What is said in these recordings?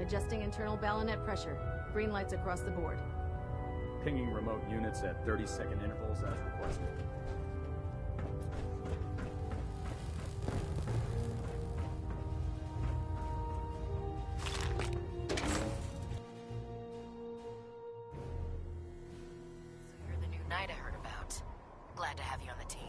Adjusting internal bayonet pressure. Green lights across the board. Pinging remote units at 30-second intervals as requested. So you're the new knight I heard about. Glad to have you on the team.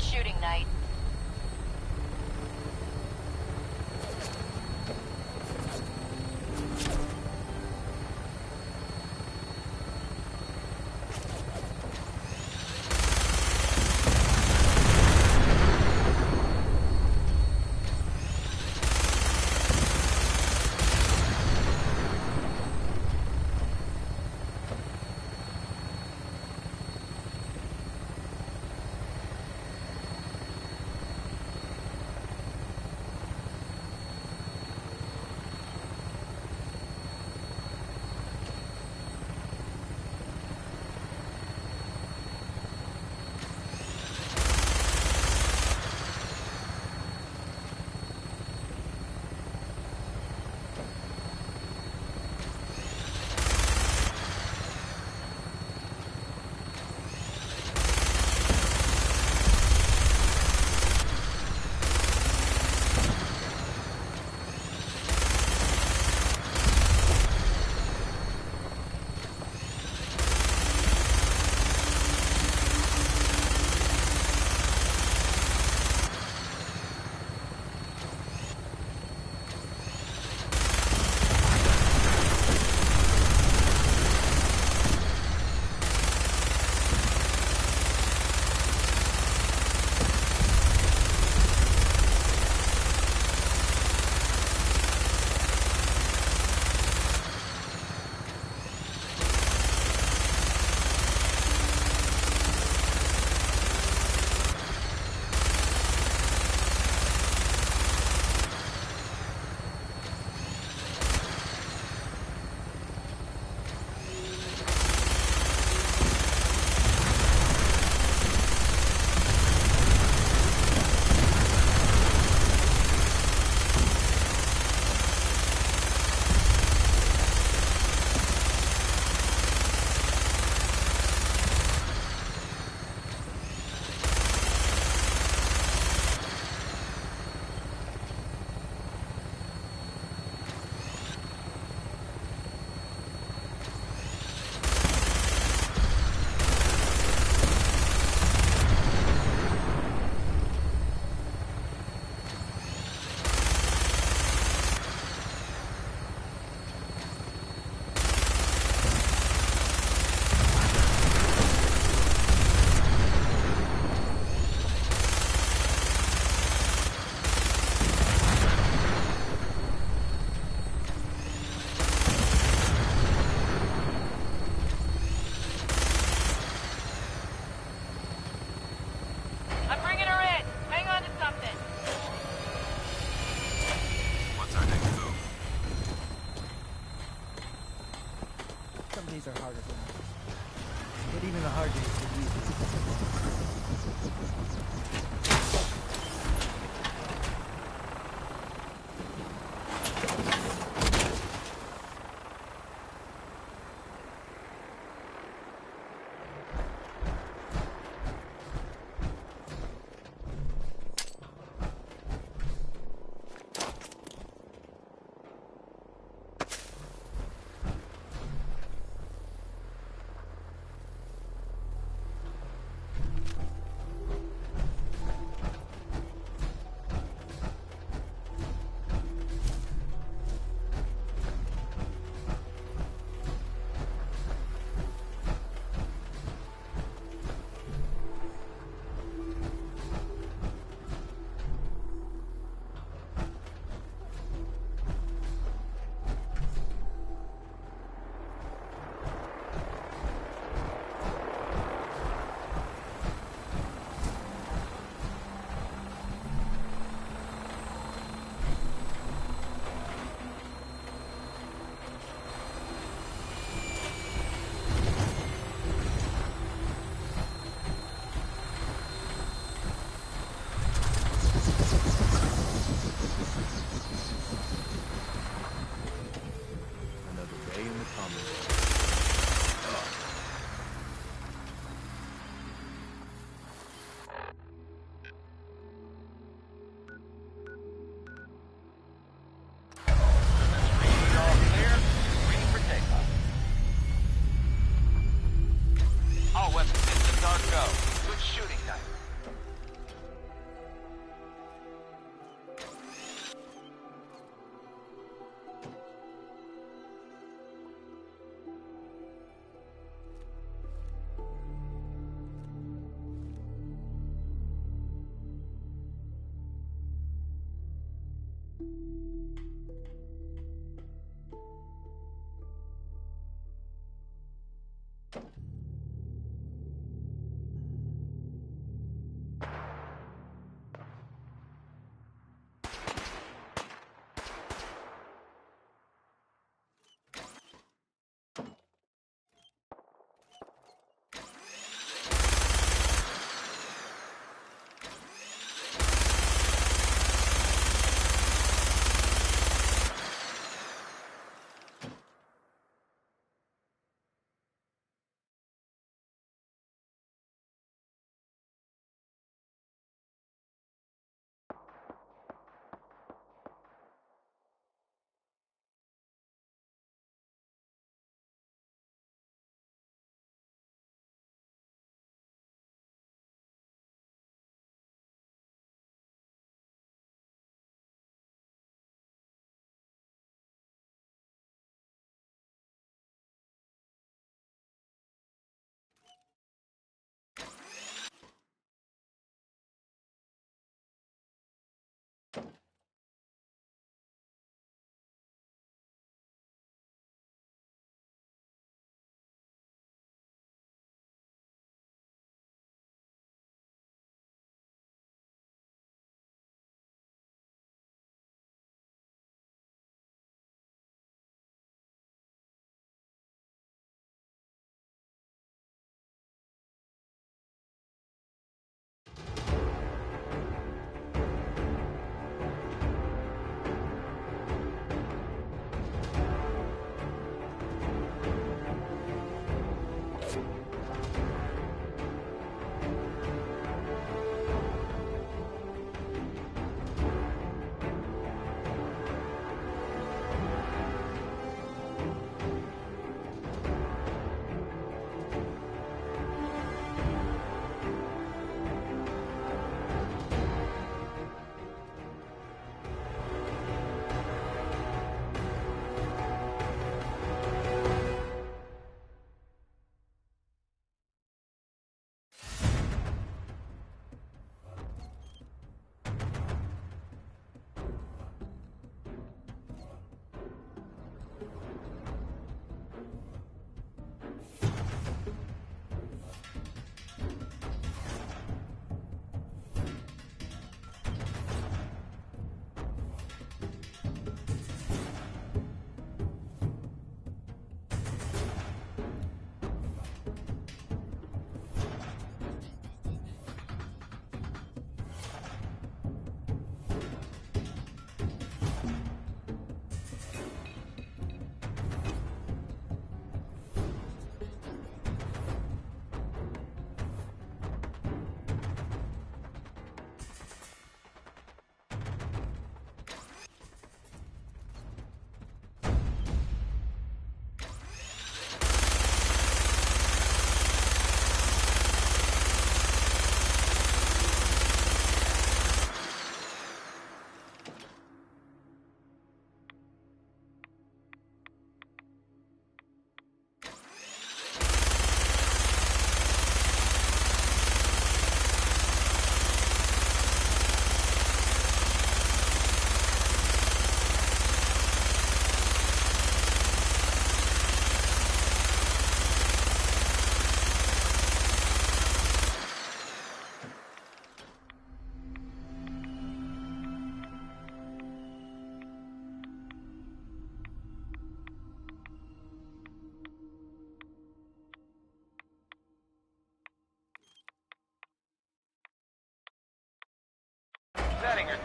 Good shooting, Knight. Are harder than others. But even the hard days are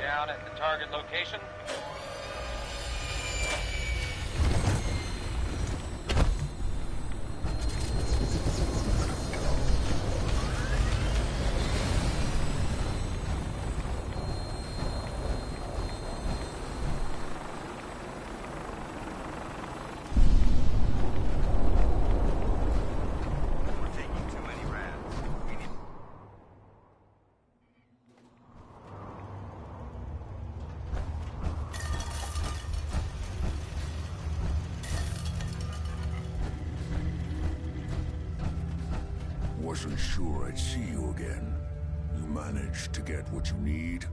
down at the target location. Wasn't sure I'd see you again. You managed to get what you need?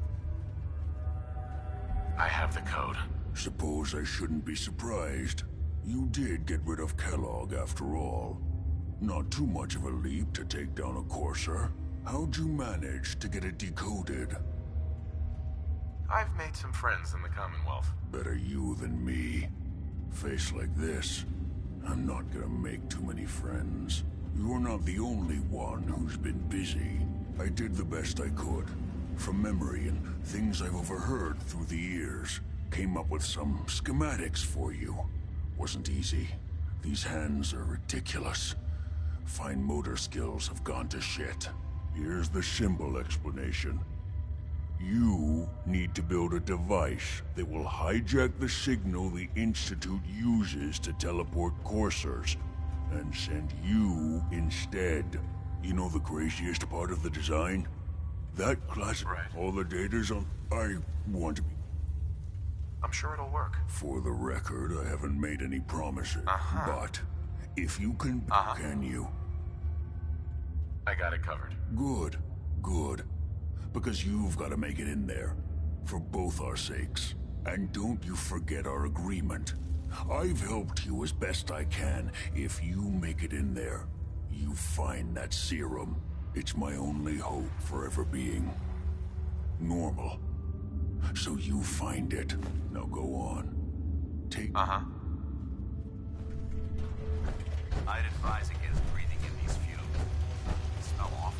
I have the code. Suppose I shouldn't be surprised. You did get rid of Kellogg after all. Not too much of a leap to take down a Courser. How'd you manage to get it decoded? I've made some friends in the Commonwealth. Better you than me. Face like this, I'm not gonna make too many friends. You're not the only one who's been busy. I did the best I could. From memory and things I've overheard through the years. Came up with some schematics for you. Wasn't easy. These hands are ridiculous. Fine motor skills have gone to shit. Here's the symbol explanation. You need to build a device that will hijack the signal the Institute uses to teleport coursers, and send you instead. You know the craziest part of the design? That class, Right. all the data's on. I want to be. I'm sure it'll work. For the record, I haven't made any promises. But if you can, can you? I got it covered. Good, good. Because you've got to make it in there. For both our sakes. And don't you forget our agreement. I've helped you as best I can. If you make it in there, you find that serum. It's my only hope for ever being normal. So you find it. Now go on. Take... Uh-huh. I'd advise against breathing in these fumes. They smell awful.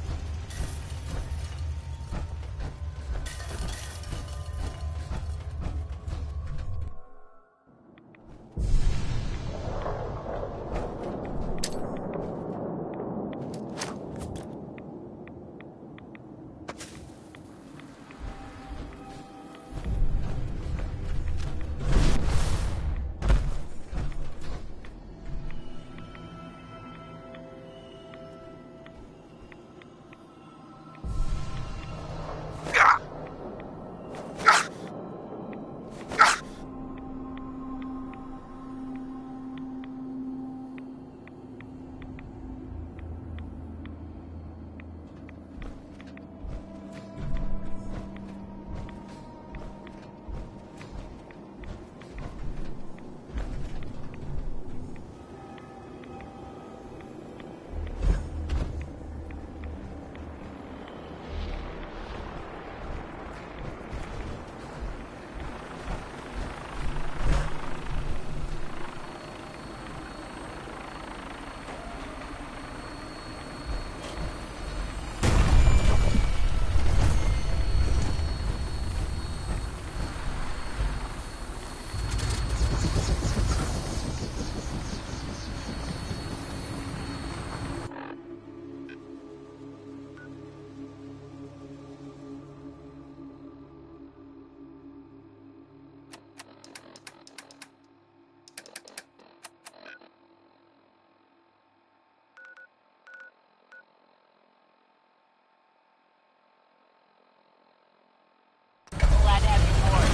Glad to have you aboard.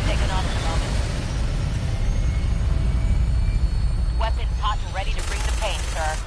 Taking off in a moment. Weapons hot and ready to bring the pain, sir.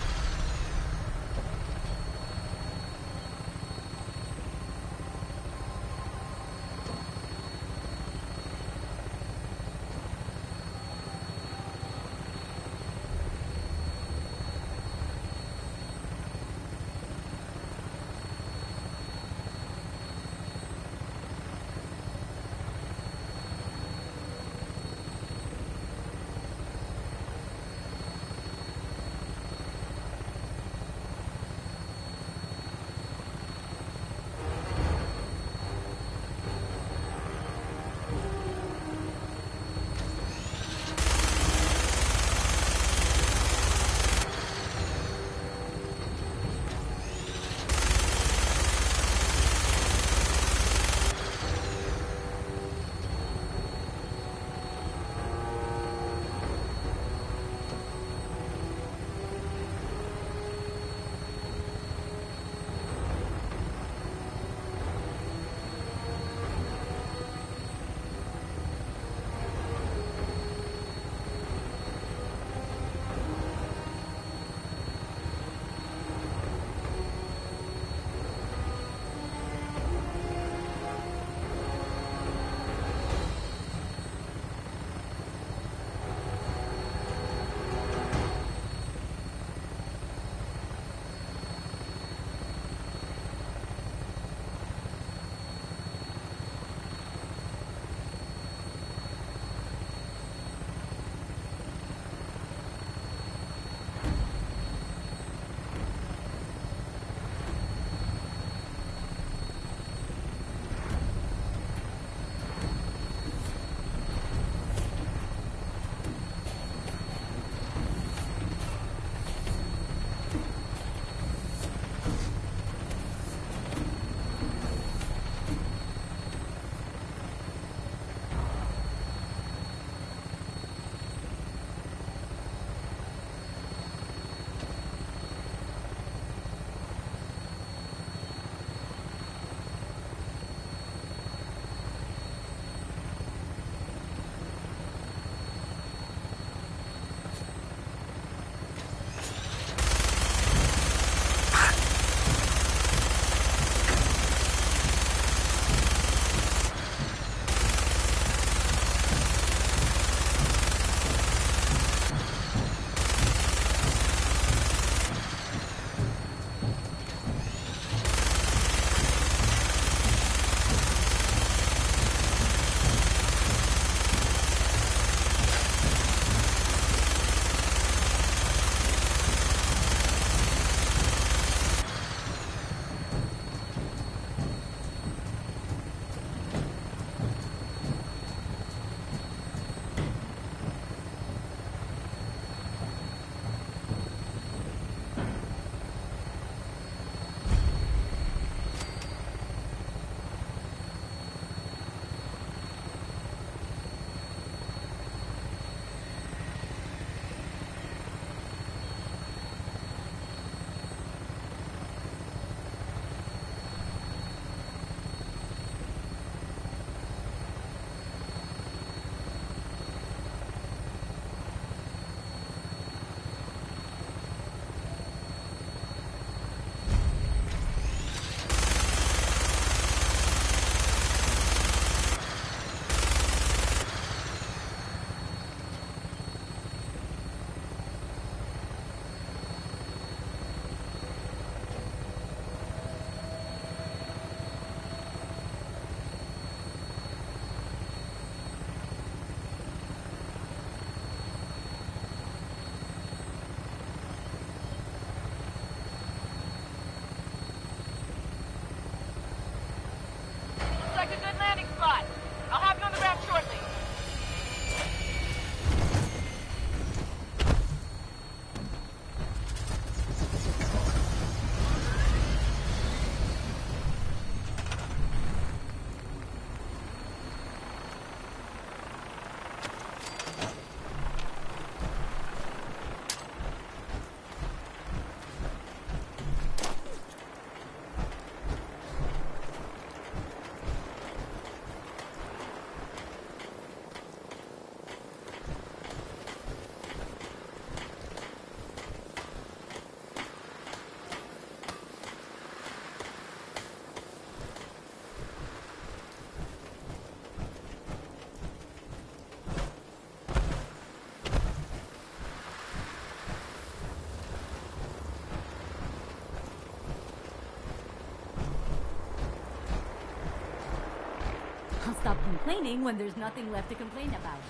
stop complaining when there's nothing left to complain about.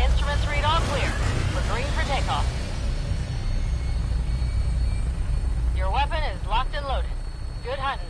Instruments read all clear. We're green for takeoff. Your weapon is locked and loaded. Good hunting.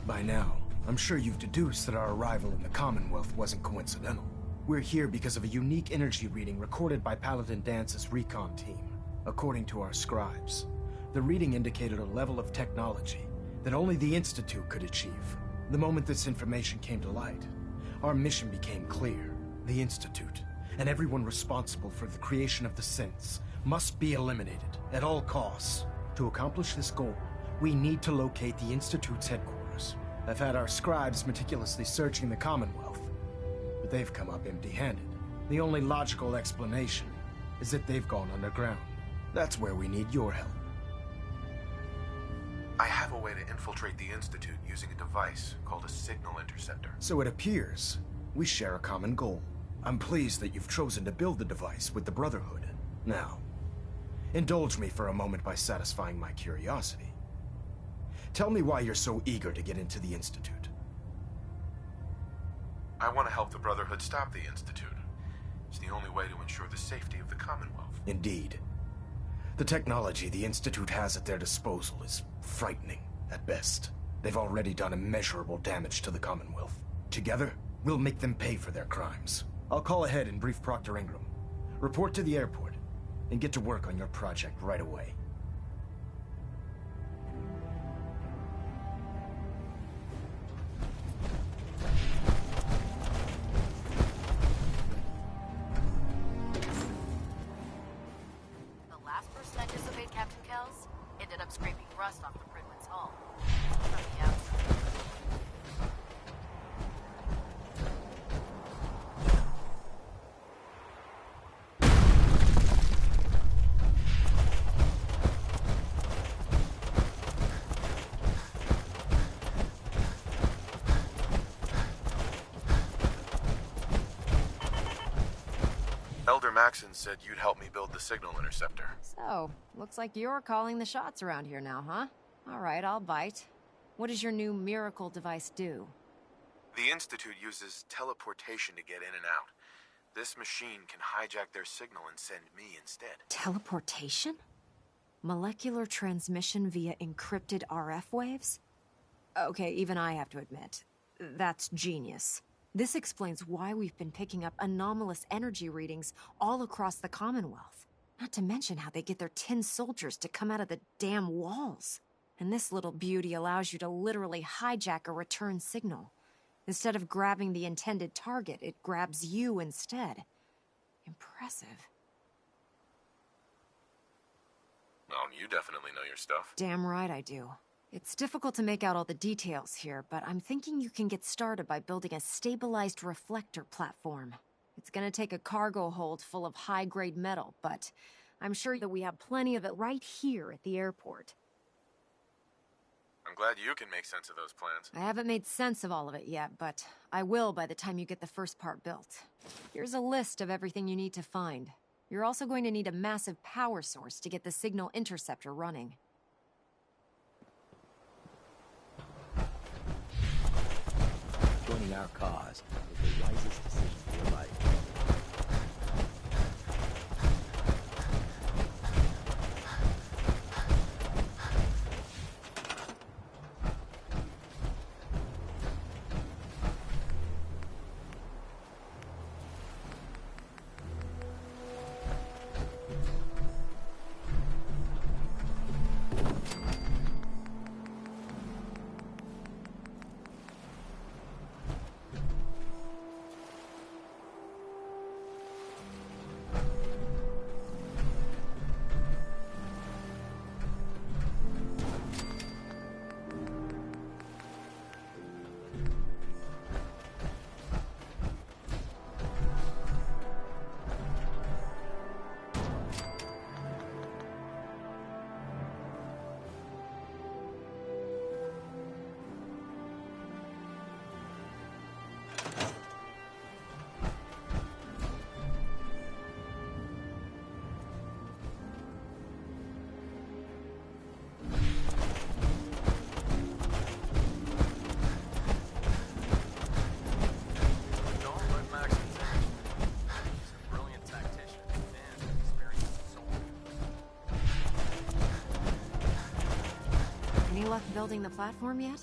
By now, I'm sure you've deduced that our arrival in the Commonwealth wasn't coincidental. We're here because of a unique energy reading recorded by Paladin Dance's recon team. According to our scribes, the reading indicated a level of technology that only the Institute could achieve. The moment this information came to light, our mission became clear. The Institute, and everyone responsible for the creation of the synths, must be eliminated at all costs. To accomplish this goal, we need to locate the Institute's headquarters. I've had our scribes meticulously searching the Commonwealth, but they've come up empty-handed. The only logical explanation is that they've gone underground. That's where we need your help. I have a way to infiltrate the Institute using a device called a signal interceptor. So it appears we share a common goal. I'm pleased that you've chosen to build the device with the Brotherhood. Now, indulge me for a moment by satisfying my curiosity. Tell me why you're so eager to get into the Institute. I want to help the Brotherhood stop the Institute. It's the only way to ensure the safety of the Commonwealth. Indeed. The technology the Institute has at their disposal is frightening, at best. They've already done immeasurable damage to the Commonwealth. Together, we'll make them pay for their crimes. I'll call ahead and brief Proctor Ingram. Report to the airport, and get to work on your project right away. The last person I disobeyed, Captain Kells, ended up scraping rust off the Pridwin's hull. From the outside. Elder Maxon said you'd help me build the signal interceptor. So, looks like you're calling the shots around here now, huh? All right, I'll bite. What does your new miracle device do? The Institute uses teleportation to get in and out. This machine can hijack their signal and send me instead. Teleportation? Molecular transmission via encrypted RF waves? Okay, even I have to admit, that's genius. This explains why we've been picking up anomalous energy readings all across the Commonwealth. Not to mention how they get their tin soldiers to come out of the damn walls. And this little beauty allows you to literally hijack a return signal. Instead of grabbing the intended target, it grabs you instead. Impressive. Oh, you definitely know your stuff. Damn right I do. It's difficult to make out all the details here, but I'm thinking you can get started by building a stabilized reflector platform. It's gonna take a cargo hold full of high-grade metal, but I'm sure that we have plenty of it right here at the airport. I'm glad you can make sense of those plans. I haven't made sense of all of it yet, but I will by the time you get the first part built. Here's a list of everything you need to find. You're also going to need a massive power source to get the signal interceptor running. Joining our cause is the wisest decision of your life. Building the platform yet?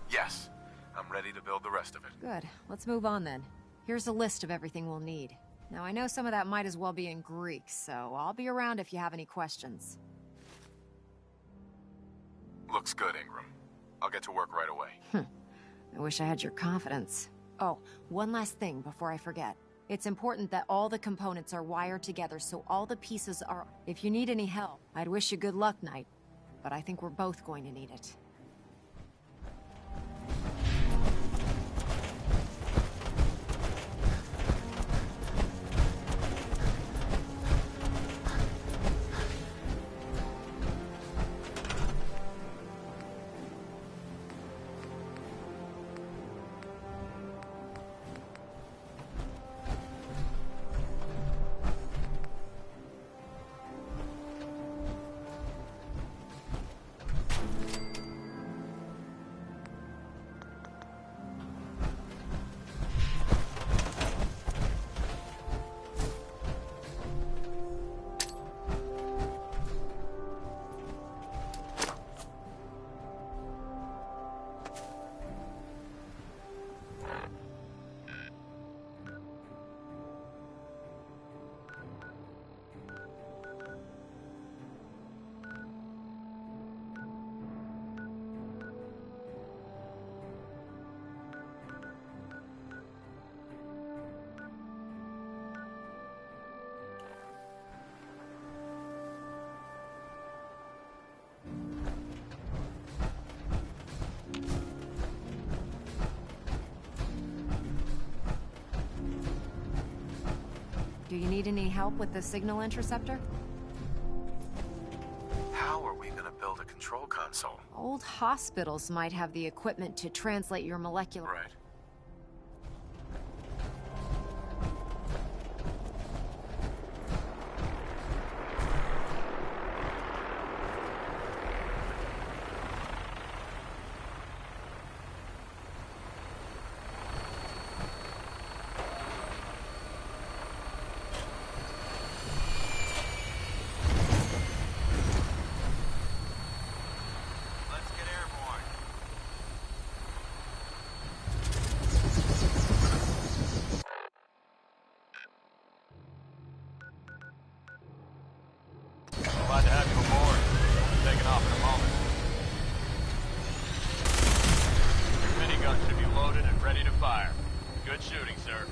Yes. I'm ready to build the rest of it. Good. Let's move on then. Here's a list of everything we'll need. Now, I know some of that might as well be in Greek, so I'll be around if you have any questions. Looks good, Ingram. I'll get to work right away. I wish I had your confidence. Oh, one last thing before I forget. It's important that all the components are wired together so all the pieces are... If you need any help, I'd wish you good luck, Knight. But I think we're both going to need it. Do you need any help with the signal interceptor? How are we gonna build a control console? Old hospitals might have the equipment to translate your molecular... Right. Glad to have you aboard. Taking off in a moment. Your minigun should be loaded and ready to fire. Good shooting, sir.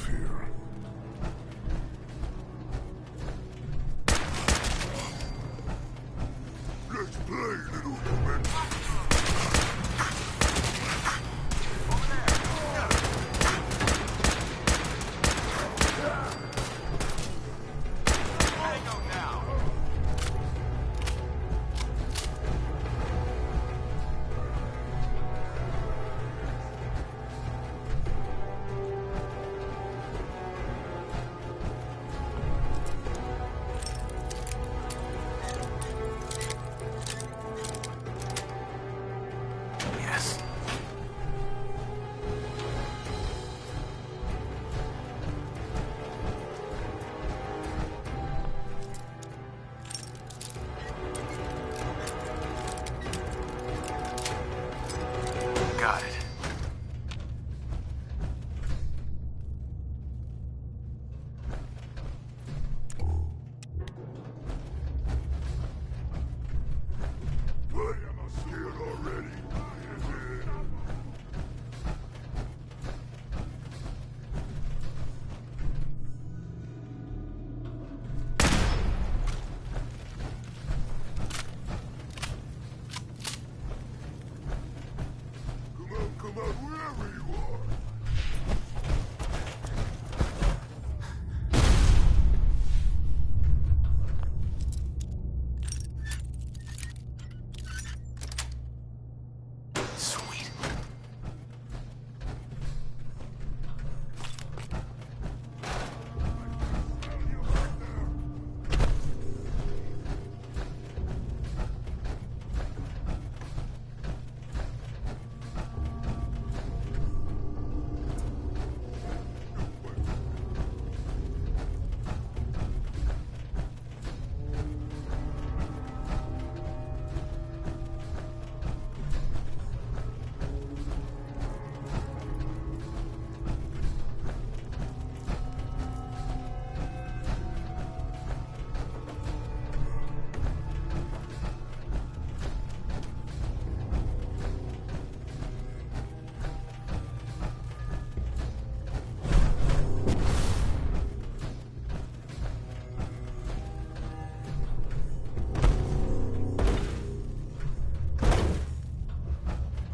here. Let's play, little woman. Yes. Got it. Wait, am I scared already? Come out, wherever you are. Sweet.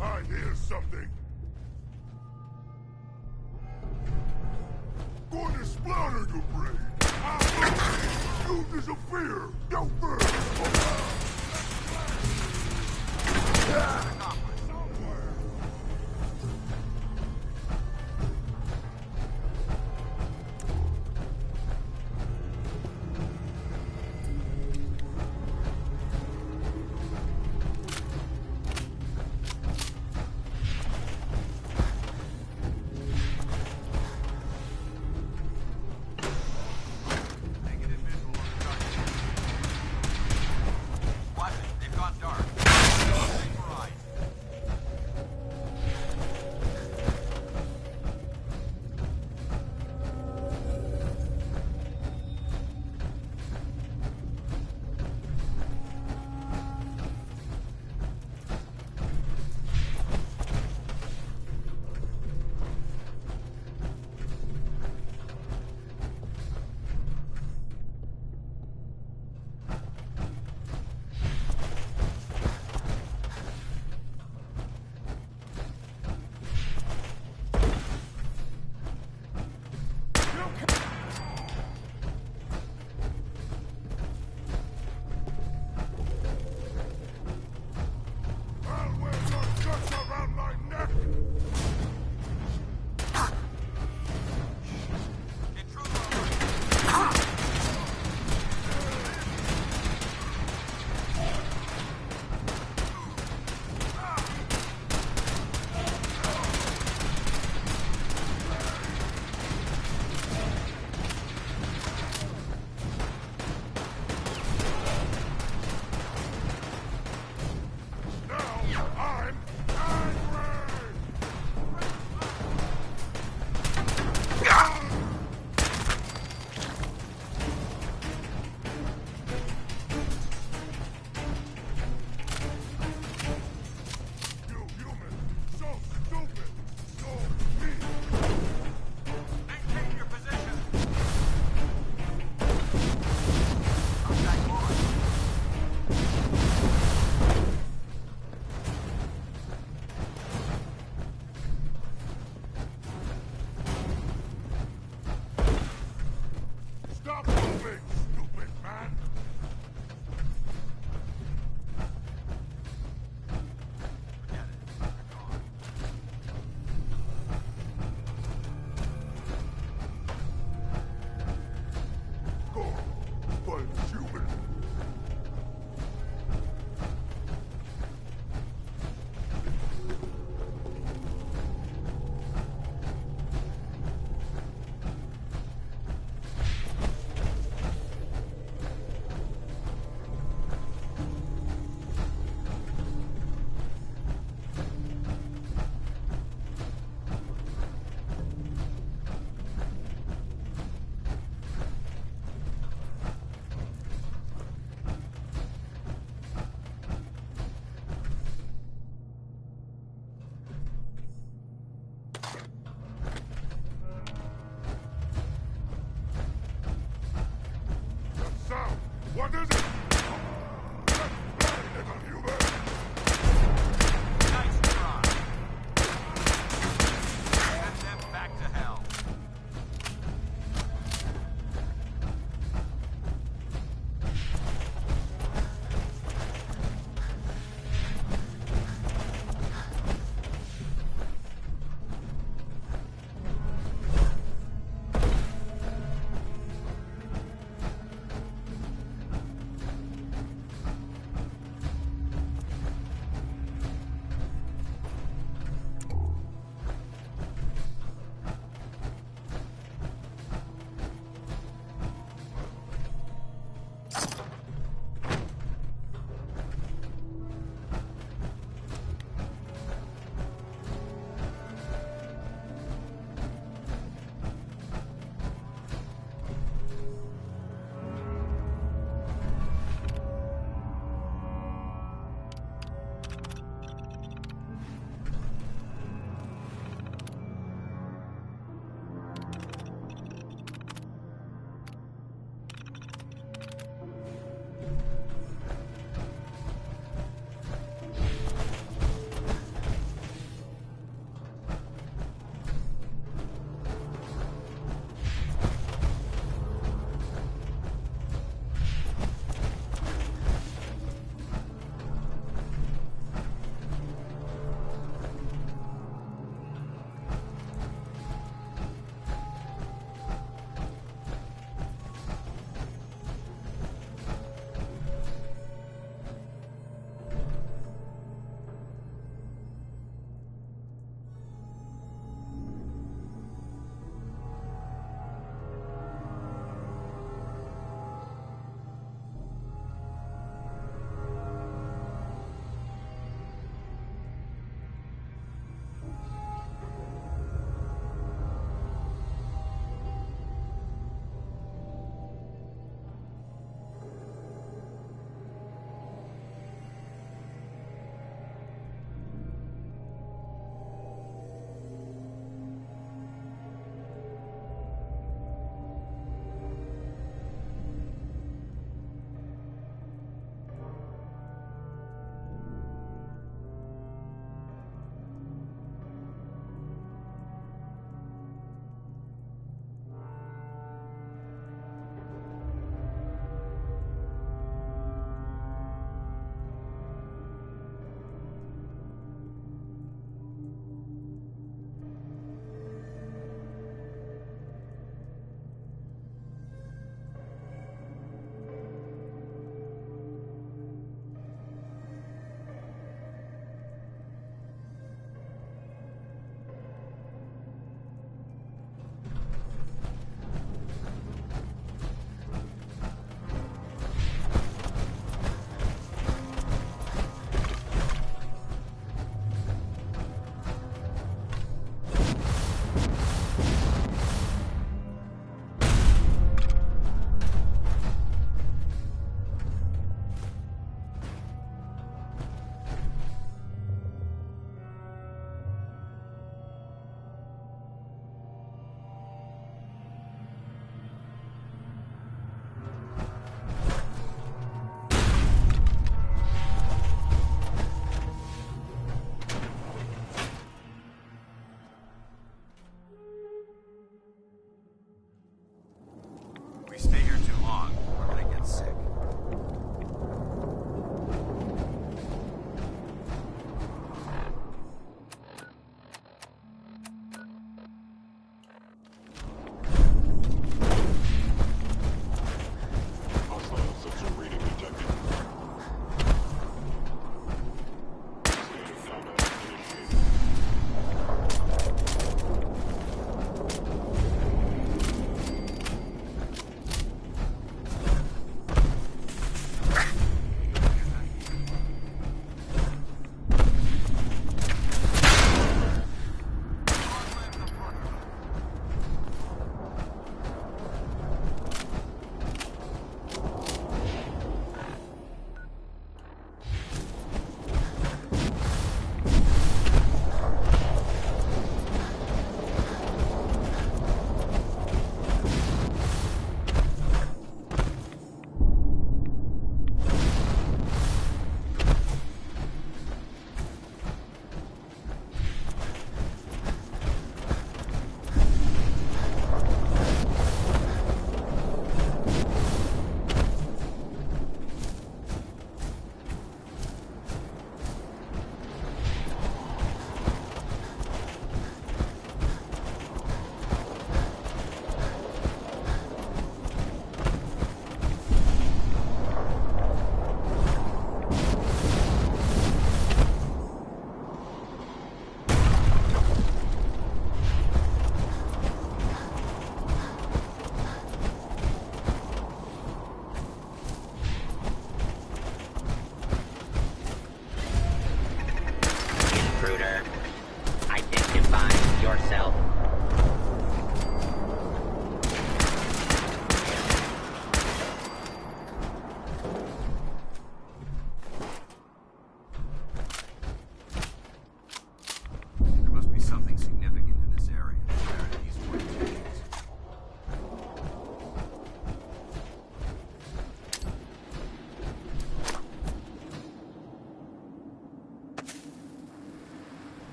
I hear something. Going to splatter your brain. You disappear. No bird. Negative visual on the target. Watch it. They've gone dark. Vaporized.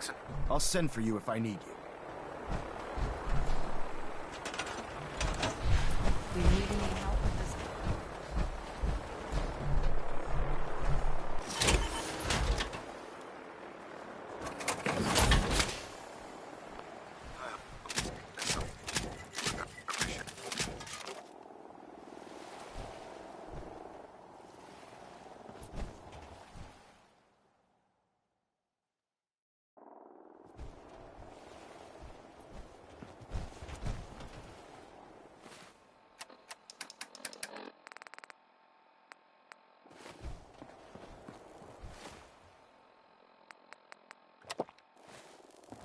Jackson? I'll send for you if I need you. Do you need any help with this?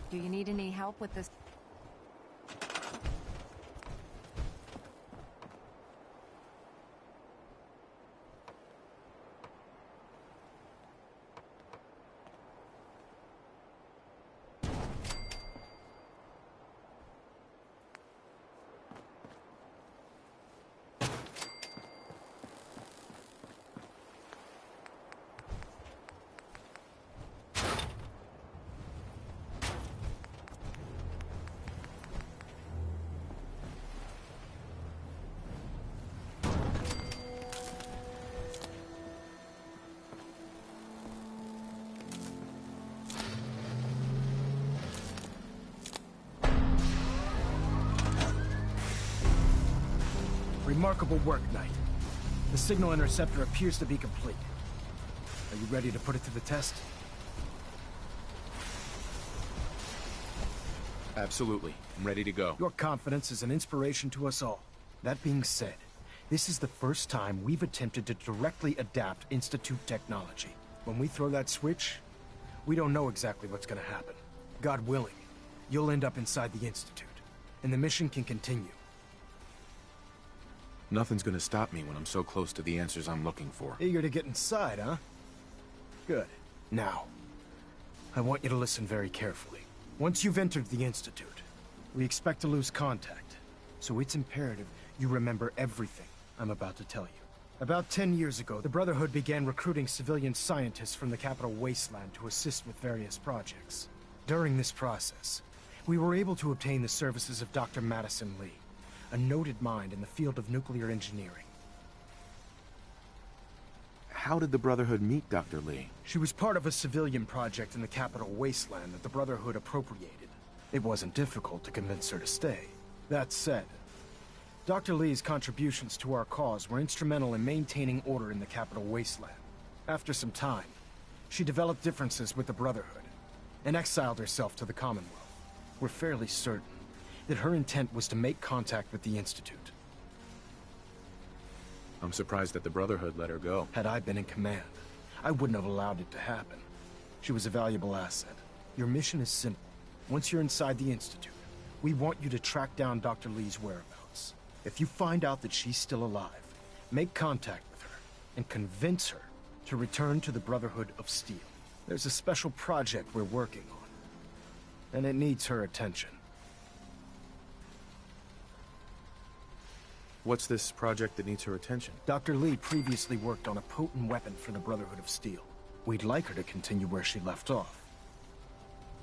Do you need any help with this? Remarkable work, Knight. The signal interceptor appears to be complete. Are you ready to put it to the test? Absolutely. I'm ready to go. Your confidence is an inspiration to us all. That being said, this is the first time we've attempted to directly adapt Institute technology. When we throw that switch, we don't know exactly what's gonna happen. God willing, you'll end up inside the Institute, and the mission can continue. Nothing's gonna stop me when I'm so close to the answers I'm looking for. Eager to get inside, huh? Good. Now, I want you to listen very carefully. Once you've entered the Institute, we expect to lose contact, so it's imperative you remember everything I'm about to tell you. About 10 years ago, the Brotherhood began recruiting civilian scientists from the Capital Wasteland to assist with various projects. During this process, we were able to obtain the services of Dr. Madison Li, a noted mind in the field of nuclear engineering. How did the Brotherhood meet Dr. Li? She was part of a civilian project in the Capital Wasteland that the Brotherhood appropriated. It wasn't difficult to convince her to stay. That said, Dr. Li's contributions to our cause were instrumental in maintaining order in the Capital Wasteland. After some time, she developed differences with the Brotherhood and exiled herself to the Commonwealth. We're fairly certain that her intent was to make contact with the Institute. I'm surprised that the Brotherhood let her go. Had I been in command, I wouldn't have allowed it to happen. She was a valuable asset. Your mission is simple. Once you're inside the Institute, we want you to track down Dr. Li's whereabouts. If you find out that she's still alive, make contact with her and convince her to return to the Brotherhood of Steel. There's a special project we're working on, and it needs her attention. What's this project that needs her attention? Dr. Li previously worked on a potent weapon for the Brotherhood of Steel. We'd like her to continue where she left off.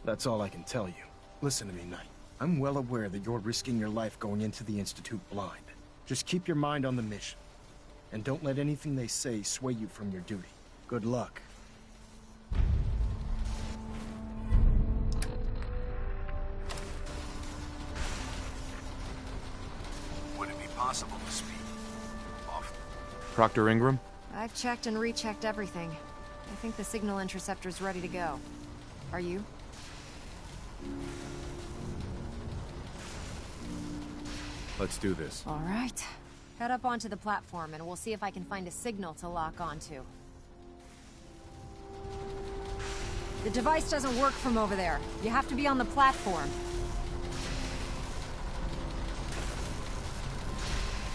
That's all I can tell you. Listen to me, Knight. I'm well aware that you're risking your life going into the Institute blind. Just keep your mind on the mission, and don't let anything they say sway you from your duty. Good luck. Would it be possible to speak off? Proctor Ingram? I've checked and rechecked everything. I think the signal interceptor's ready to go. Are you? Let's do this. All right. Head up onto the platform and we'll see if I can find a signal to lock onto. The device doesn't work from over there. You have to be on the platform.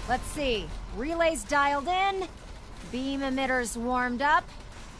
Let's see. Relays dialed in. Beam emitters warmed up.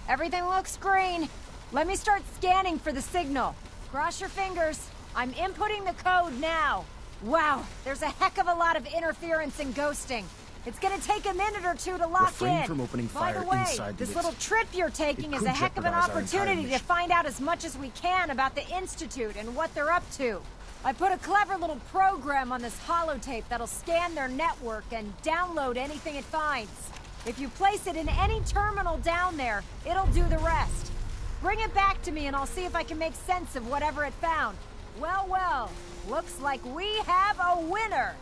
Everything looks green. Let me start scanning for the signal. Cross your fingers. I'm inputting the code now. Wow, there's a heck of a lot of interference and ghosting. It's gonna take a minute or two to lock Refrain in. from opening By fire the way, inside the this little trip you're taking is could a heck of an jeopardize our entire opportunity to mission. find out as much as we can about the Institute and what they're up to. I put a clever little program on this holotape that'll scan their network and download anything it finds. If you place it in any terminal down there, it'll do the rest. Bring it back to me and I'll see if I can make sense of whatever it found. Well, looks like we have a winner.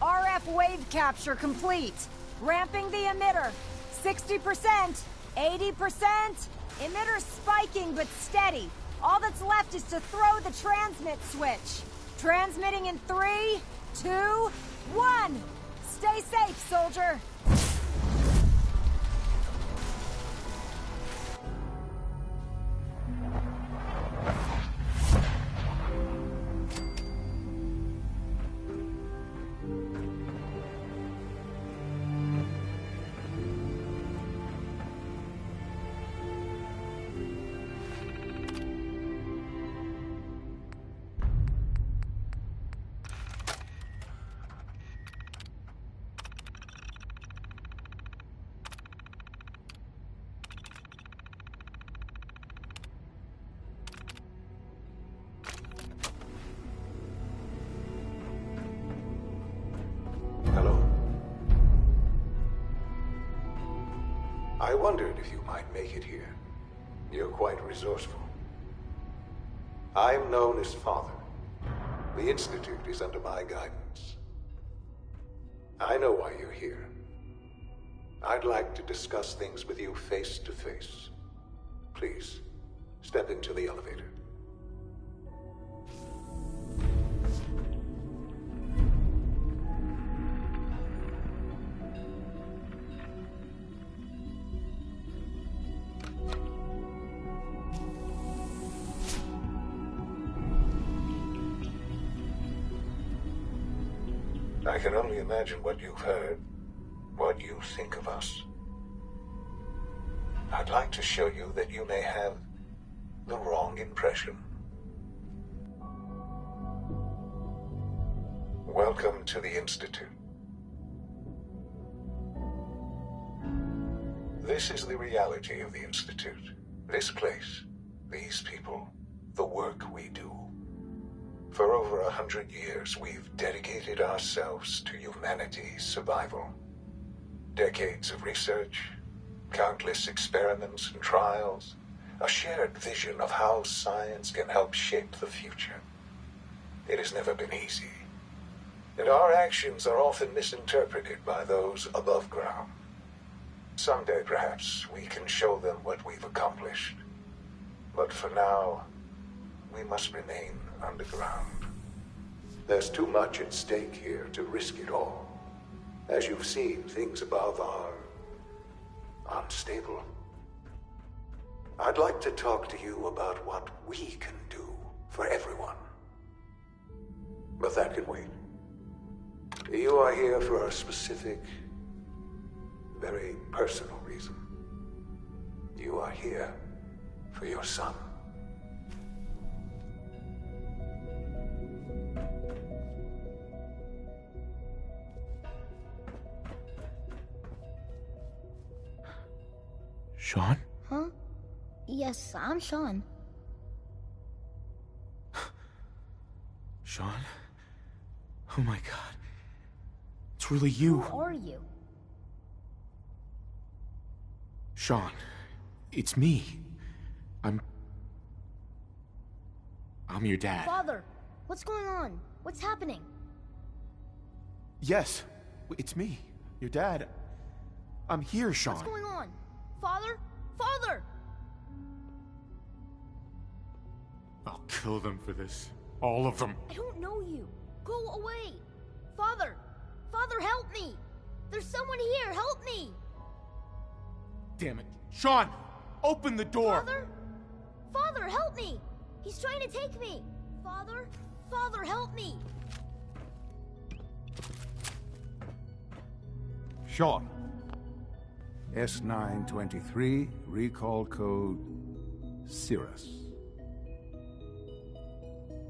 RF wave capture complete. Ramping the emitter. 60%, 80%. Emitter spiking but steady. All that's left is to throw the transmit switch. Transmitting in 3, 2, 1. Stay safe, soldier. I wondered if you might make it here. You're quite resourceful. I'm known as Father. The Institute is under my guidance. I know why you're here. I'd like to discuss things with you face to face. Please, step into the elevator. I can only imagine what you've heard, what you think of us. I'd like to show you that you may have the wrong impression. Welcome to the Institute. This is the reality of the Institute. This place, these people, the work we do. For over 100 years, we've dedicated ourselves to humanity's survival. Decades of research, countless experiments and trials, a shared vision of how science can help shape the future. It has never been easy, and our actions are often misinterpreted by those above ground. Someday, perhaps, we can show them what we've accomplished. But for now, we must remain underground. There's too much at stake here to risk it all. As you've seen, things above are unstable. I'd like to talk to you about what we can do for everyone. But that can wait. You are here for a specific, very personal reason. You are here for your son. Sean? Huh? Yes, I'm Sean. Sean? Oh my god. It's really you. Who are you? Sean, it's me. I'm your dad. Father, what's going on? What's happening? Yes, it's me, your dad. I'm here, Sean. What's going on? Father? Father! I'll kill them for this. All of them. I don't know you. Go away. Father! Father, help me! There's someone here, help me! Damn it. Sean! Open the door! Father? Father, help me! He's trying to take me! Father? Father, help me! Sean. S923, recall code Cirrus.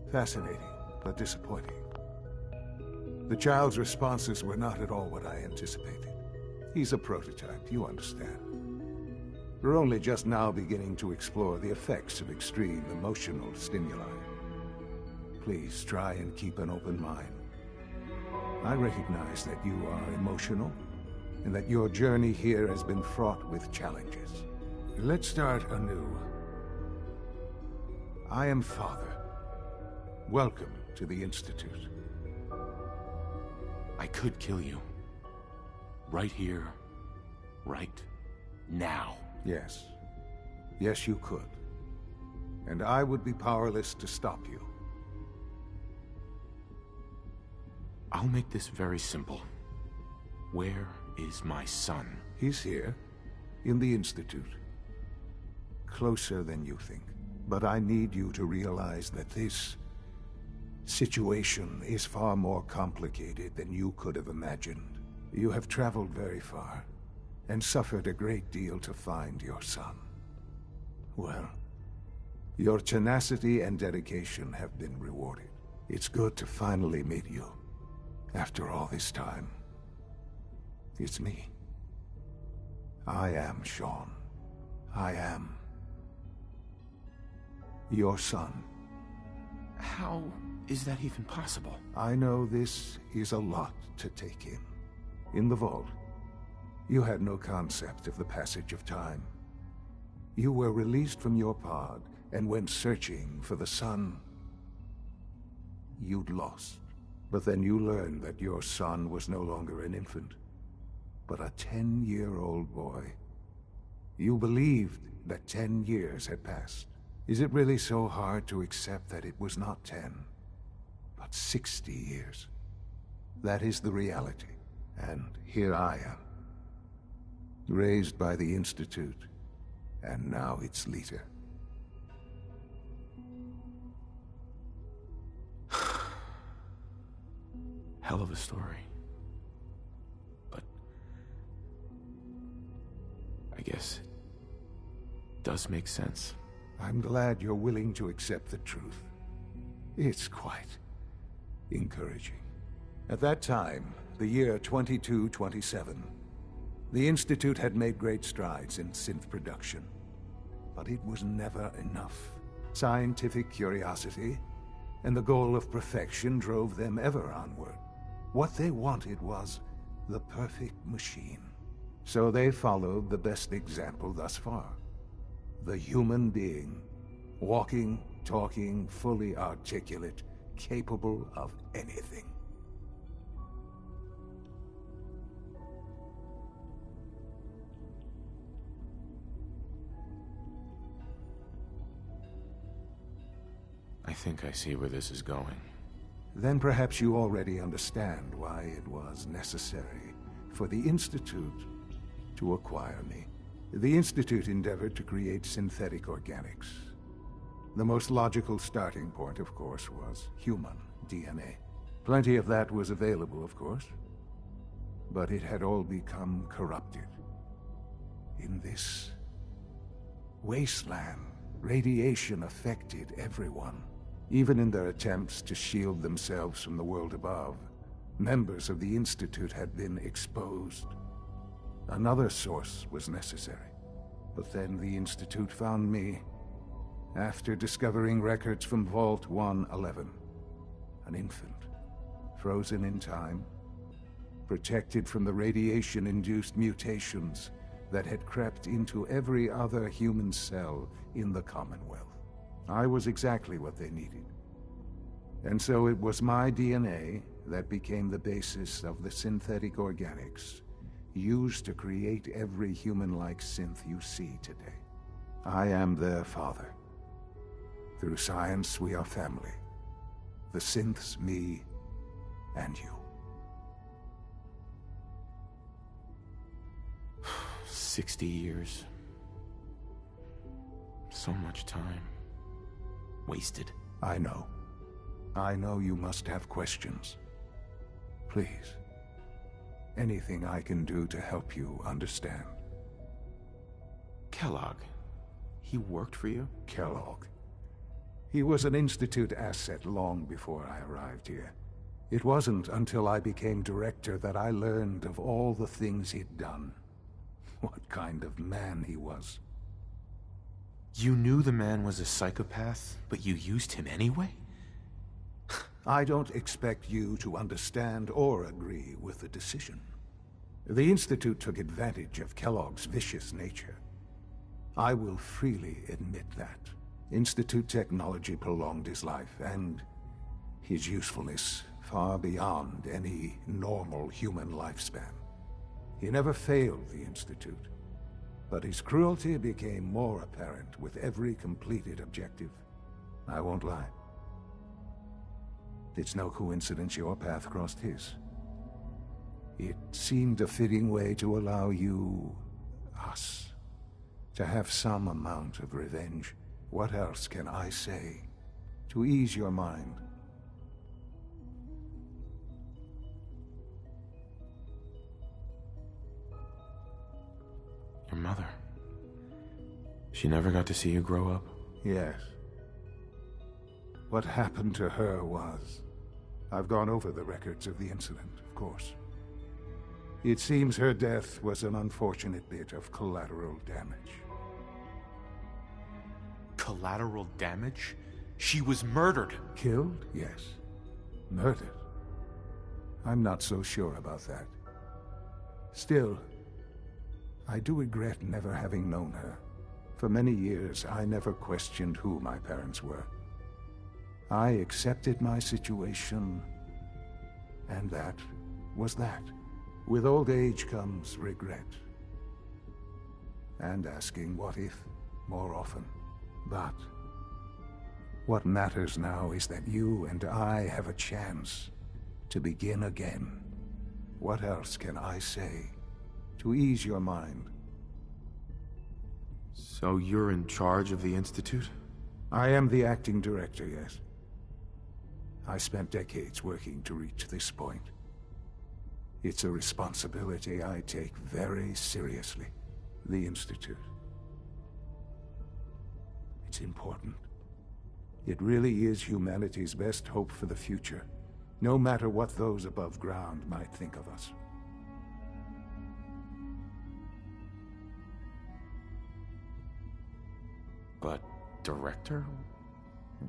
Fascinating, but disappointing. The child's responses were not at all what I anticipated. He's a prototype, you understand. We're only just now beginning to explore the effects of extreme emotional stimuli. Please try and keep an open mind. I recognize that you are emotional, and that your journey here has been fraught with challenges. Let's start anew. I am Father. Welcome to the Institute. I could kill you. Right here. Right now. Yes. Yes, you could. And I would be powerless to stop you. I'll make this very simple. Where is my son? He's here, in the Institute. Closer than you think. But I need you to realize that this situation is far more complicated than you could have imagined. You have traveled very far, and suffered a great deal to find your son. Well, your tenacity and dedication have been rewarded. It's good to finally meet you. After all this time, it's me. I am Shaun. I am your son. How is that even possible? I know this is a lot to take in. In the vault, you had no concept of the passage of time. You were released from your pod and went searching for the son you'd lost. But then you learned that your son was no longer an infant, but a 10-year-old boy. You believed that 10 years had passed. Is it really so hard to accept that it was not 10, but 60 years? That is the reality, and here I am. Raised by the Institute, and now its leader. Hell of a story. But I guess it does make sense. I'm glad you're willing to accept the truth. It's quite encouraging. At that time, the year 2227, the Institute had made great strides in synth production. But it was never enough. Scientific curiosity and the goal of perfection drove them ever onward. What they wanted was the perfect machine. So they followed the best example thus far. The human being. Walking, talking, fully articulate, capable of anything. I think I see where this is going. Then perhaps you already understand why it was necessary for the Institute to acquire me. The Institute endeavored to create synthetic organics. The most logical starting point, of course, was human DNA. Plenty of that was available, of course, but it had all become corrupted. In this wasteland, radiation affected everyone. Even in their attempts to shield themselves from the world above, members of the Institute had been exposed. Another source was necessary. But then the Institute found me, after discovering records from Vault 111. An infant, frozen in time, protected from the radiation-induced mutations that had crept into every other human cell in the Commonwealth. I was exactly what they needed. And so it was my DNA that became the basis of the synthetic organics used to create every human-like synth you see today. I am their father. Through science, we are family. The synths, me, and you. 60 years. So much time. Wasted. I know. I know you must have questions. Please. Anything I can do to help you understand. Kellogg. He worked for you? Kellogg. He was an Institute asset long before I arrived here. It wasn't until I became director that I learned of all the things he'd done. What kind of man he was. You knew the man was a psychopath, but you used him anyway? I don't expect you to understand or agree with the decision. The Institute took advantage of Kellogg's vicious nature. I will freely admit that. Institute technology prolonged his life, and his usefulness far beyond any normal human lifespan. He never failed the Institute, but his cruelty became more apparent with every completed objective. I won't lie. It's no coincidence your path crossed his. It seemed a fitting way to allow you, us, to have some amount of revenge. What else can I say to ease your mind? Your mother. She never got to see you grow up? Yes. What happened to her was... I've gone over the records of the incident, of course. It seems her death was an unfortunate bit of collateral damage. Collateral damage? She was murdered. Killed? Yes. Murdered? I'm not so sure about that. Still, I do regret never having known her. For many years, I never questioned who my parents were. I accepted my situation, and that was that. With old age comes regret. And asking what if more often. But what matters now is that you and I have a chance to begin again. What else can I say to ease your mind? So you're in charge of the Institute? I am the acting director, yes. I spent decades working to reach this point. It's a responsibility I take very seriously. The Institute. It's important. It really is humanity's best hope for the future, no matter what those above ground might think of us. But, Director?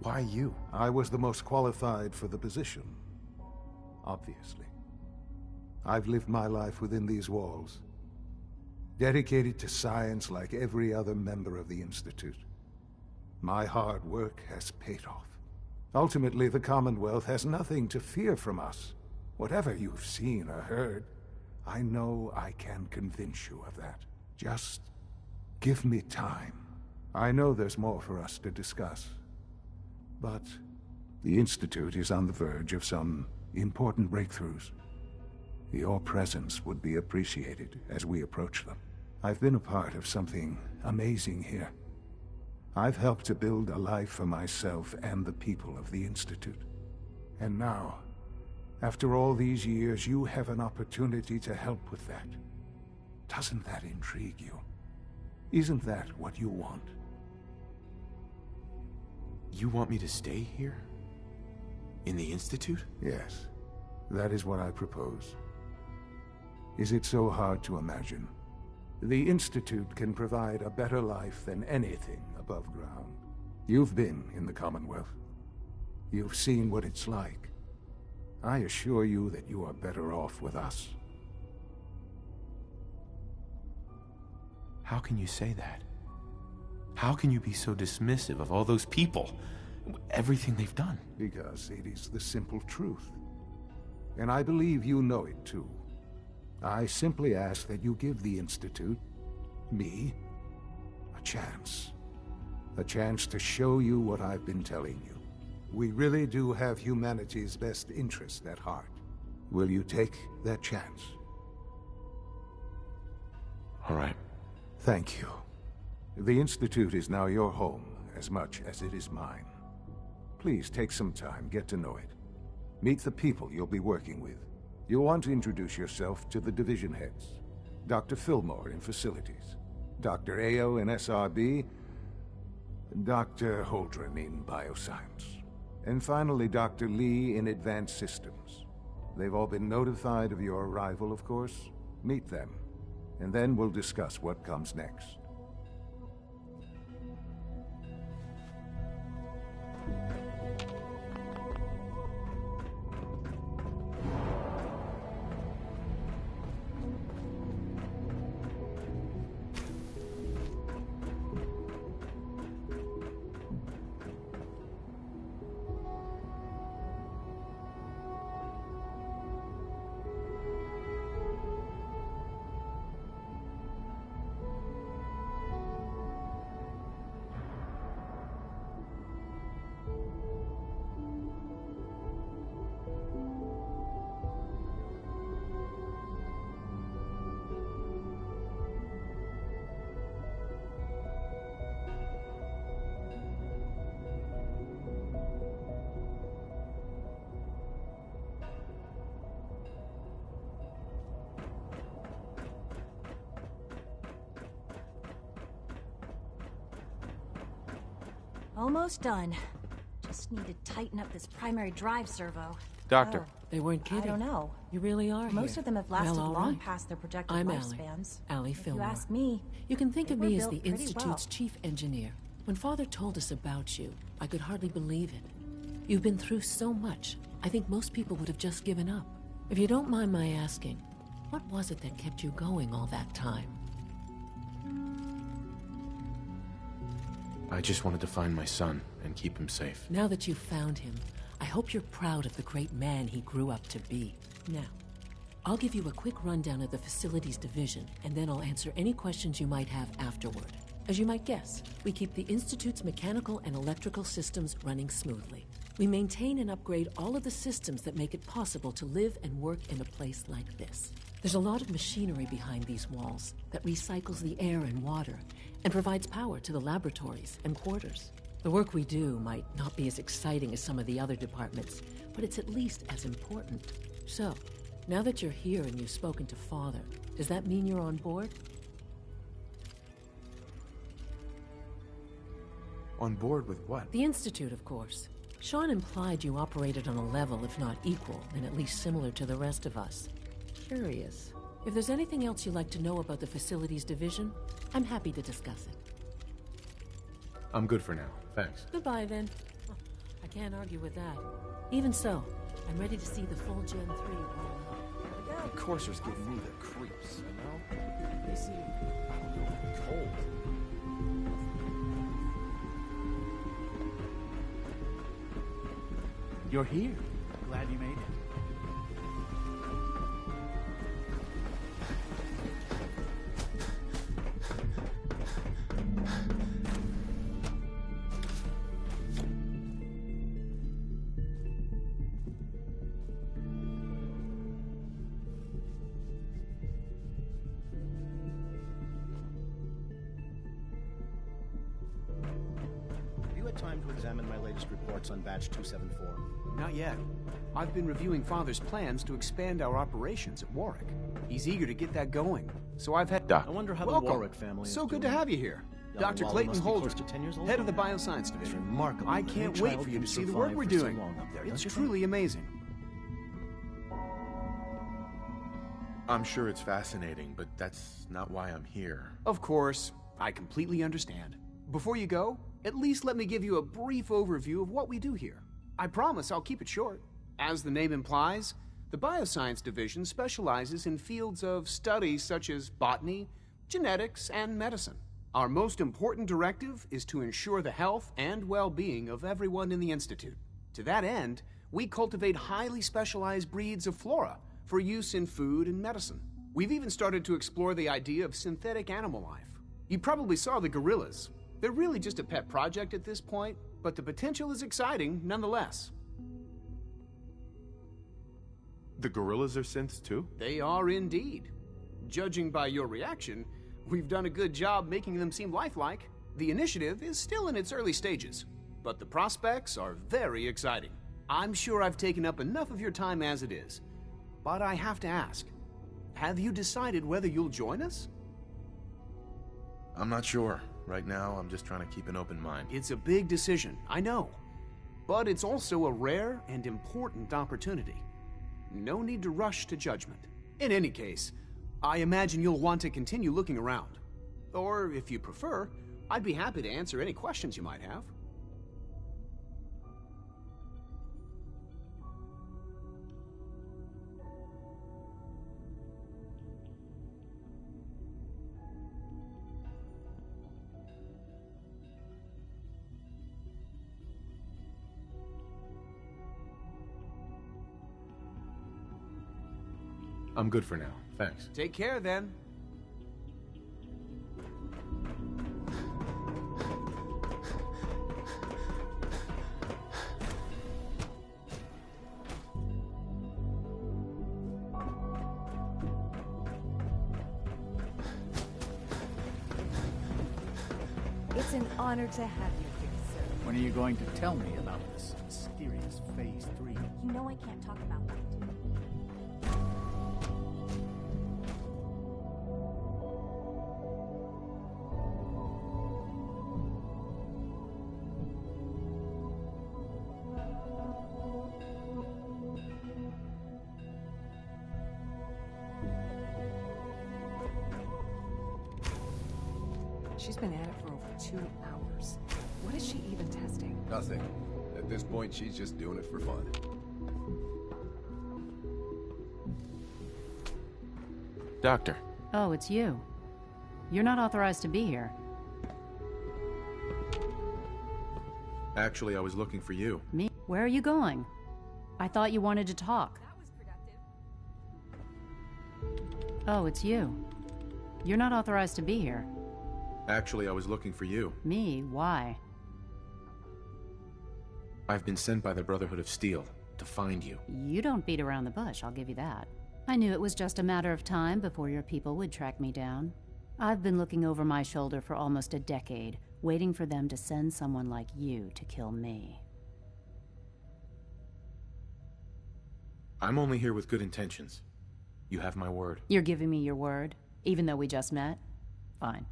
Why you? I was the most qualified for the position. Obviously. I've lived my life within these walls, dedicated to science like every other member of the Institute. My hard work has paid off. Ultimately, the Commonwealth has nothing to fear from us. Whatever you've seen or heard, I know I can convince you of that. Just give me time. I know there's more for us to discuss. But the Institute is on the verge of some important breakthroughs. Your presence would be appreciated as we approach them. I've been a part of something amazing here. I've helped to build a life for myself and the people of the Institute. And now, after all these years, you have an opportunity to help with that. Doesn't that intrigue you? Isn't that what you want? You want me to stay here? In the Institute? Yes. That is what I propose. Is it so hard to imagine? The Institute can provide a better life than anything above ground. You've been in the Commonwealth. You've seen what it's like. I assure you that you are better off with us. How can you say that? How can you be so dismissive of all those people? Everything they've done? Because it is the simple truth. And I believe you know it too. I simply ask that you give the Institute, me, a chance. A chance to show you what I've been telling you. We really do have humanity's best interest at heart. Will you take that chance? All right. Thank you. The Institute is now your home, as much as it is mine. Please take some time, get to know it. Meet the people you'll be working with. You'll want to introduce yourself to the division heads. Dr. Fillmore in Facilities, Dr. Ayo in SRB, Dr. Holdren in Bioscience. And finally, Dr. Lee in Advanced Systems. They've all been notified of your arrival, of course. Meet them, and then we'll discuss what comes next. Almost done. Just need to tighten up this primary drive servo. Doctor. They weren't kidding. I don't know. You really are Most here. of them have lasted Well, all long right. past their projected I'm lifespans. Allie If Fillmore. you ask me, You can think they of were me as the built pretty Institute's well. chief engineer. When Father told us about you, I could hardly believe it. You've been through so much, I think most people would have just given up. If you don't mind my asking, what was it that kept you going all that time? I just wanted to find my son and keep him safe. Now that you've found him, I hope you're proud of the great man he grew up to be. Now, I'll give you a quick rundown of the Facilities Division, and then I'll answer any questions you might have afterward. As you might guess, we keep the Institute's mechanical and electrical systems running smoothly. We maintain and upgrade all of the systems that make it possible to live and work in a place like this. There's a lot of machinery behind these walls that recycles the air and water and provides power to the laboratories and quarters. The work we do might not be as exciting as some of the other departments, but it's at least as important. So, now that you're here and you've spoken to Father, does that mean you're on board? On board with what? The Institute, of course. Sean implied you operated on a level, if not equal, and at least similar to the rest of us. Curious. If there's anything else you'd like to know about the Facilities Division, I'm happy to discuss it. I'm good for now. Thanks. Goodbye, then. I can't argue with that. Even so, I'm ready to see the full Gen 3 roll out. The coursers give me the creeps, you know? They seem, I don't know, cold. You're here. Glad you made it. Have you had time to examine my latest reports on Batch 274? Not yet. I've been reviewing Father's plans to expand our operations at Warwick. He's eager to get that going, so I've had... I wonder how Welcome. the Warwick family So is good doing. to have you here. Young Dr. Wally Clayton must be Holder, close to 10 years old head of the now. Bioscience Division. remarkable I that any can't wait child for you to can see the work survive we're for so doing. long up there, It's don't you truly amazing. I'm sure it's fascinating, but that's not why I'm here. Of course, I completely understand. Before you go, at least let me give you a brief overview of what we do here. I promise I'll keep it short. As the name implies, the Bioscience Division specializes in fields of study such as botany, genetics, and medicine. Our most important directive is to ensure the health and well-being of everyone in the Institute. To that end, we cultivate highly specialized breeds of flora for use in food and medicine. We've even started to explore the idea of synthetic animal life. You probably saw the gorillas. They're really just a pet project at this point, but the potential is exciting nonetheless. The gorillas are synths too? They are indeed. Judging by your reaction, we've done a good job making them seem lifelike. The initiative is still in its early stages, but the prospects are very exciting. I'm sure I've taken up enough of your time as it is, but I have to ask, have you decided whether you'll join us? I'm not sure. Right now, I'm just trying to keep an open mind. It's a big decision, I know. but it's also a rare and important opportunity. No need to rush to judgment. In any case, I imagine you'll want to continue looking around. Or, if you prefer, I'd be happy to answer any questions you might have. I'm good for now, thanks. Take care, then. It's an honor to have you here, sir. When are you going to tell me about this mysterious Phase 3? You know I can't talk about that. She's been at it for over 2 hours. What is she even testing? Nothing. At this point, she's just doing it for fun. Doctor. Oh, it's you. You're not authorized to be here. Actually, I was looking for you. Me? Where are you going? I thought you wanted to talk. That was productive. Oh, it's you. You're not authorized to be here. Actually, I was looking for you. Me? Why? I've been sent by the Brotherhood of Steel to find you. You don't beat around the bush, I'll give you that. I knew it was just a matter of time before your people would track me down. I've been looking over my shoulder for almost a decade, waiting for them to send someone like you to kill me. I'm only here with good intentions. You have my word. You're giving me your word, even though we just met? Fine.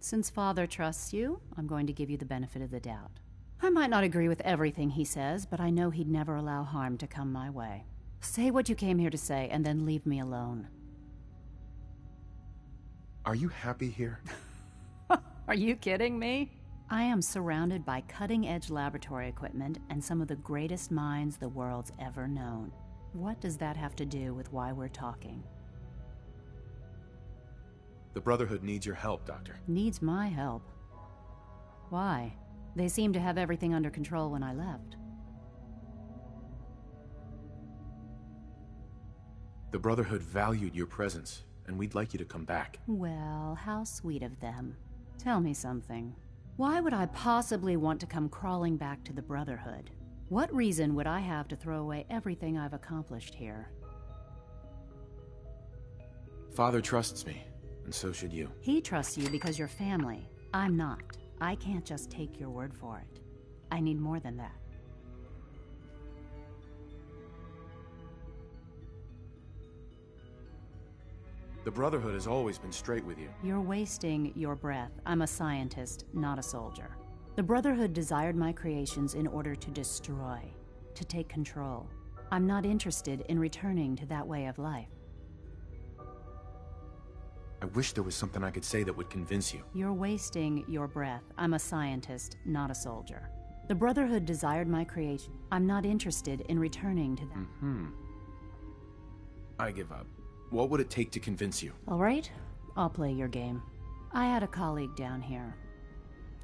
Since Father trusts you, I'm going to give you the benefit of the doubt. I might not agree with everything he says, but I know he'd never allow harm to come my way. Say what you came here to say, and then leave me alone. Are you happy here? Are you kidding me? I am surrounded by cutting-edge laboratory equipment and some of the greatest minds the world's ever known. What does that have to do with why we're talking? The Brotherhood needs your help, Doctor. Needs my help? Why? They seemed to have everything under control when I left. The Brotherhood valued your presence, and we'd like you to come back. Well, how sweet of them. Tell me something. Why would I possibly want to come crawling back to the Brotherhood? What reason would I have to throw away everything I've accomplished here? Father trusts me, and so should you. He trusts you because you're family. I'm not. I can't just take your word for it. I need more than that. The Brotherhood has always been straight with you. You're wasting your breath. I'm a scientist, not a soldier. The Brotherhood desired my creations in order to destroy, to take control. I'm not interested in returning to that way of life. I wish there was something I could say that would convince you. You're wasting your breath. I'm a scientist, not a soldier. The Brotherhood desired my creation. I'm not interested in returning to that. I give up. What would it take to convince you? All right, I'll play your game. I had a colleague down here,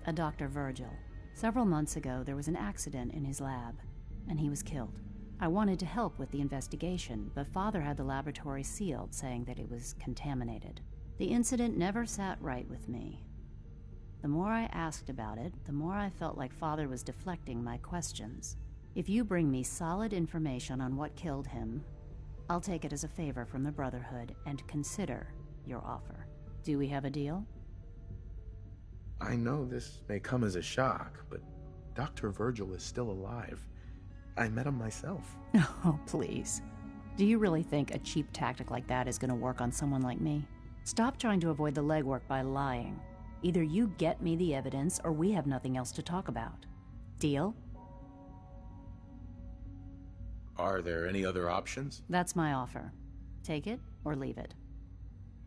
a Dr. Virgil. Several months ago, there was an accident in his lab, and he was killed. I wanted to help with the investigation, but Father had the laboratory sealed, saying that it was contaminated. The incident never sat right with me. The more I asked about it, the more I felt like Father was deflecting my questions. If you bring me solid information on what killed him, I'll take it as a favor from the Brotherhood and consider your offer. Do we have a deal? I know this may come as a shock, but Dr. Virgil is still alive. I met him myself. Oh, please. Do you really think a cheap tactic like that is going to work on someone like me? Stop trying to avoid the legwork by lying. Either you get me the evidence, or we have nothing else to talk about. Deal? Are there any other options? That's my offer. Take it or leave it.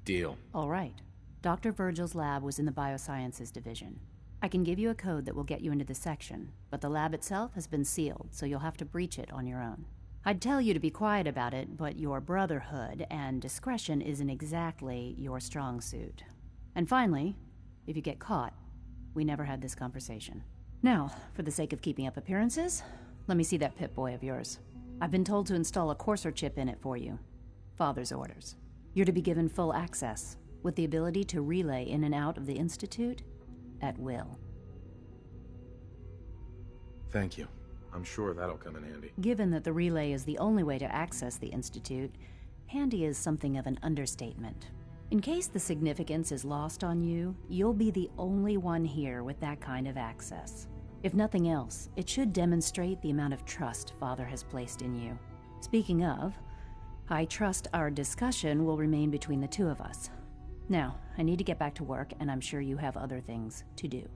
Deal. All right. Dr. Virgil's lab was in the Biosciences Division. I can give you a code that will get you into the section, but the lab itself has been sealed, so you'll have to breach it on your own. I'd tell you to be quiet about it, but your brotherhood and discretion isn't exactly your strong suit. And finally, if you get caught, we never had this conversation. Now, for the sake of keeping up appearances, let me see that Pip-Boy of yours. I've been told to install a Courser chip in it for you. Father's orders. You're to be given full access, with the ability to relay in and out of the Institute at will. Thank you. I'm sure that'll come in handy. Given that the relay is the only way to access the Institute, handy is something of an understatement. In case the significance is lost on you, you'll be the only one here with that kind of access. If nothing else, it should demonstrate the amount of trust Father has placed in you. Speaking of, I trust our discussion will remain between the two of us. Now, I need to get back to work, and I'm sure you have other things to do.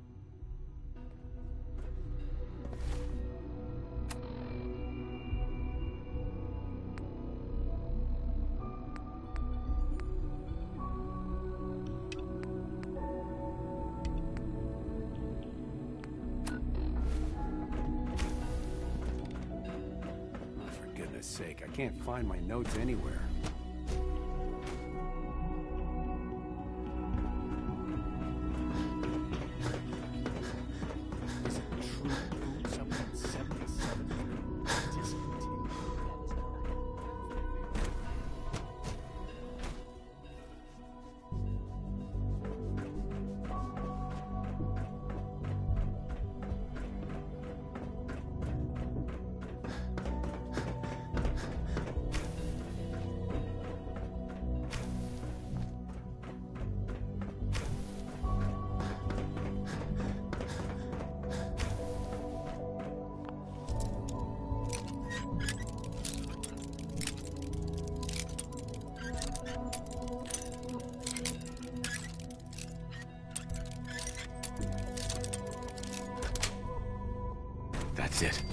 For goodness sake, I can't find my notes anywhere. That's it.